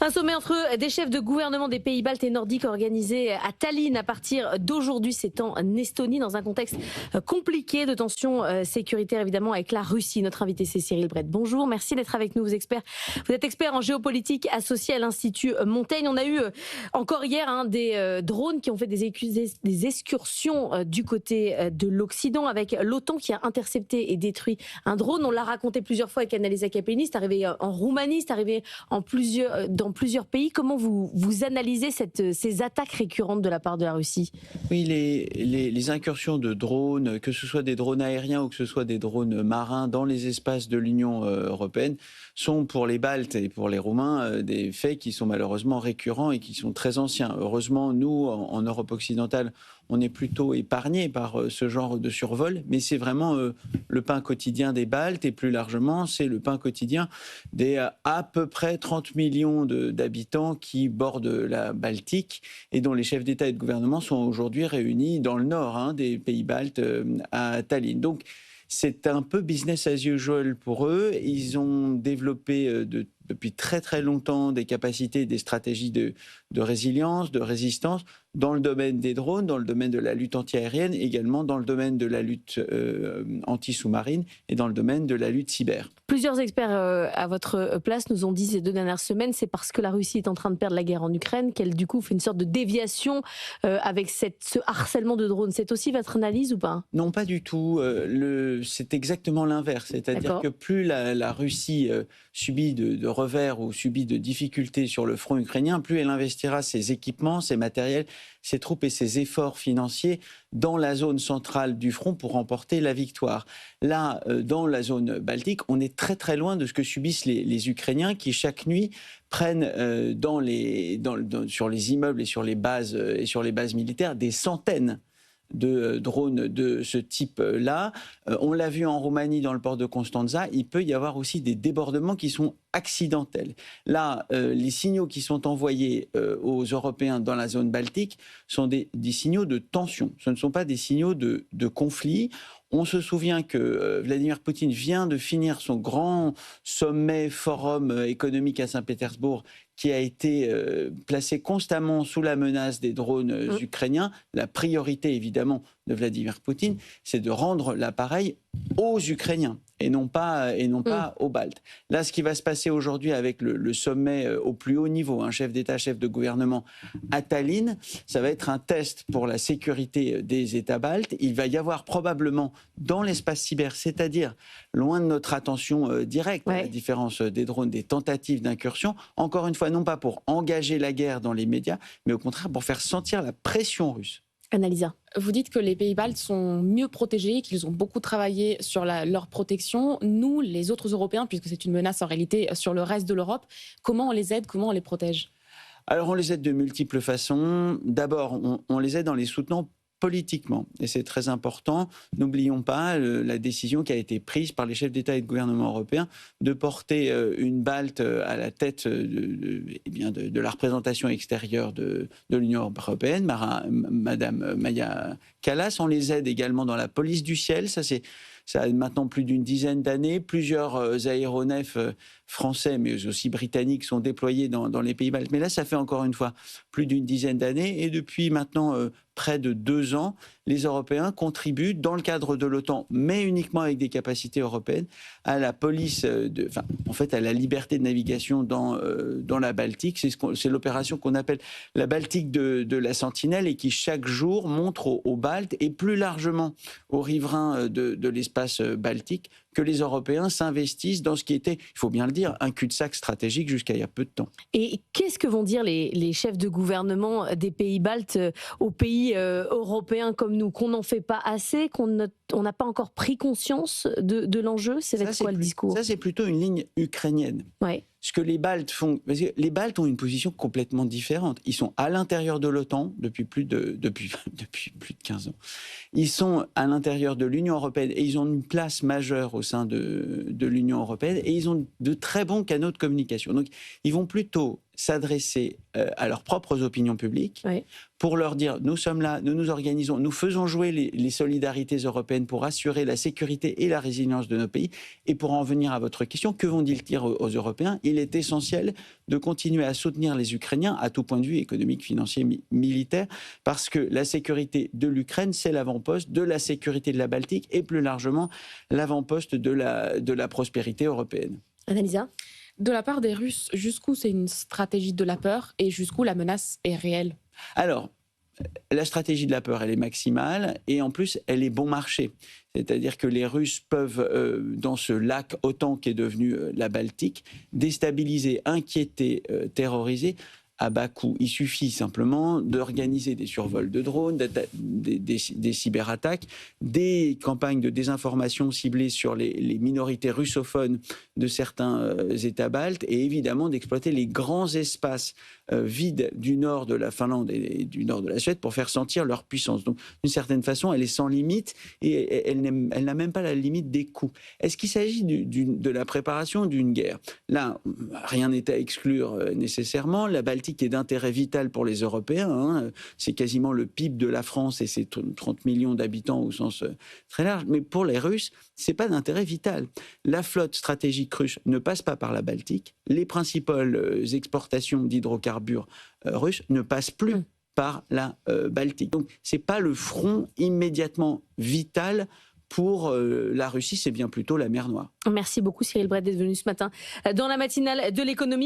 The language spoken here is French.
Un sommet entre des chefs de gouvernement des pays baltes et nordiques organisé à Tallinn à partir d'aujourd'hui. C'est en Estonie dans un contexte compliqué de tensions sécuritaires évidemment avec la Russie. Notre invité c'est Cyril Brett. Bonjour, merci d'être avec nous. Vous êtes expert en géopolitique associé à l'Institut Montaigne. On a eu encore hier des drones qui ont fait des excursions du côté de l'Occident avec l'OTAN qui a intercepté et détruit un drone. On l'a raconté plusieurs fois avec Annalisa Capellini. C'est arrivé en Roumanie, c'est arrivé dans plusieurs pays. Comment vous analysez ces attaques récurrentes de la part de la Russie ? Oui, les incursions de drones, que ce soit des drones aériens ou que ce soit des drones marins dans les espaces de l'Union européenne, sont pour les Baltes et pour les Roumains des faits qui sont malheureusement récurrents et qui sont très anciens. Heureusement, nous, en Europe occidentale, on est plutôt épargnés par ce genre de survol, mais c'est vraiment le pain quotidien des Baltes et plus largement, c'est le pain quotidien des à peu près 30 millions d'habitants qui bordent la Baltique et dont les chefs d'État et de gouvernement sont aujourd'hui réunis dans le nord des pays baltes à Tallinn. Donc, c'est un peu business as usual pour eux. Ils ont développé depuis très très longtemps des capacités, des stratégies de résilience, de résistance dans le domaine des drones, dans le domaine de la lutte antiaérienne, également dans le domaine de la lutte anti-sous-marine et dans le domaine de la lutte cyber. Plusieurs experts à votre place nous ont dit ces 2 dernières semaines, c'est parce que la Russie est en train de perdre la guerre en Ukraine qu'elle du coup fait une sorte de déviation avec ce harcèlement de drones. C'est aussi votre analyse ou pas ? Non, pas du tout. C'est exactement l'inverse. C'est-à-dire que plus la Russie subit de revers ou subit de difficultés sur le front ukrainien, plus elle investira ses équipements, ses matériels, ses troupes et ses efforts financiers dans la zone centrale du front pour remporter la victoire. Là, dans la zone baltique, on est très très loin de ce que subissent les Ukrainiens qui chaque nuit prennent sur les immeubles et sur les bases militaires des centaines de drones de ce type-là. On l'a vu en Roumanie dans le port de Constanța, il peut y avoir aussi des débordements qui sont accidentels. Là, les signaux qui sont envoyés aux Européens dans la zone baltique sont des signaux de tension. Ce ne sont pas des signaux de conflit. On se souvient que Vladimir Poutine vient de finir son grand sommet forum économique à Saint-Pétersbourg qui a été placé constamment sous la menace des drones ukrainiens. La priorité, évidemment, de Vladimir Poutine, c'est de rendre l'appareil aux Ukrainiens et non pas aux Baltes. Là, ce qui va se passer aujourd'hui avec le sommet au plus haut niveau, un chef d'État, chef de gouvernement à Tallinn, ça va être un test pour la sécurité des États baltes. Il va y avoir probablement dans l'espace cyber, c'est-à-dire loin de notre attention directe, à la différence des drones, des tentatives d'incursion, encore une fois, non pas pour engager la guerre dans les médias, mais au contraire pour faire sentir la pression russe. Annalisa. Vous dites que les pays baltes sont mieux protégés, qu'ils ont beaucoup travaillé sur leur protection. Nous, les autres Européens, puisque c'est une menace en réalité sur le reste de l'Europe, comment on les aide, comment on les protège ? Alors on les aide de multiples façons. D'abord, on les aide en les soutenant politiquement, et c'est très important. N'oublions pas la décision qui a été prise par les chefs d'État et de gouvernement européens de porter une Balte à la tête de la représentation extérieure de l'Union européenne, Madame Maja Kallas. On les aide également dans la police du ciel, ça a maintenant plus d'une dizaine d'années. Plusieurs aéronefs français, mais aussi britanniques, sont déployés dans les pays baltes. Mais là, ça fait encore une fois plus d'une dizaine d'années. Et depuis maintenant près de 2 ans, les Européens contribuent dans le cadre de l'OTAN, mais uniquement avec des capacités européennes, à la police, à la liberté de navigation dans la Baltique. C'est l'opération qu'on appelle la Baltique de la Sentinelle et qui chaque jour montre aux Baltes et plus largement aux riverains de l'espace baltique que les Européens s'investissent dans ce qui était, il faut bien le dire, un cul-de-sac stratégique jusqu'à il y a peu de temps. Et qu'est-ce que vont dire les chefs de gouvernement des pays baltes aux pays européens comme nous, qu'on n'en fait pas assez, qu'on n'a pas encore pris conscience de l'enjeu ? C'est quoi le discours ? Ça, c'est plutôt une ligne ukrainienne. Ouais. Ce que les Baltes font, parce que les Baltes ont une position complètement différente. Ils sont à l'intérieur de l'OTAN depuis plus de 15 ans. Ils sont à l'intérieur de l'Union européenne et ils ont une place majeure au sein de l'Union européenne et ils ont de très bons canaux de communication. Donc, ils vont plutôt s'adresser à leurs propres opinions publiques, Oui. pour leur dire, nous sommes là, nous nous organisons, nous faisons jouer les solidarités européennes pour assurer la sécurité et la résilience de nos pays. Et pour en venir à votre question, que vont-ils dire aux Européens? Il est essentiel de continuer à soutenir les Ukrainiens à tout point de vue économique, financier, militaire, parce que la sécurité de l'Ukraine, c'est l'avant-poste de la sécurité de la Baltique et plus largement l'avant-poste de la prospérité européenne. Annalisa? De la part des Russes, jusqu'où c'est une stratégie de la peur et jusqu'où la menace est réelle? Alors, la stratégie de la peur, elle est maximale et en plus, elle est bon marché. C'est-à-dire que les Russes peuvent, dans ce lac OTAN qui est devenu la Baltique, déstabiliser, inquiéter, terroriser à bas coût. Il suffit simplement d'organiser des survols de drones, des cyberattaques, des campagnes de désinformation ciblées sur les minorités russophones de certains États baltes et évidemment d'exploiter les grands espaces vides du nord de la Finlande et du nord de la Suède pour faire sentir leur puissance. Donc, d'une certaine façon, elle est sans limite et elle n'a même pas la limite des coûts. Est-ce qu'il s'agit de la préparation d'une guerre? Là, rien n'est à exclure nécessairement. La Baltique est d'intérêt vital pour les Européens. Hein. C'est quasiment le PIB de la France et ses 30 millions d'habitants au sens très large. Mais pour les Russes, ce n'est pas d'intérêt vital. La flotte stratégique russe ne passe pas par la Baltique. Les principales exportations d'hydrocarbures russes ne passent plus par la Baltique. Donc, ce n'est pas le front immédiatement vital pour la Russie, c'est bien plutôt la mer Noire. Merci beaucoup Cyril Brett d'être venu ce matin dans la matinale de l'économie.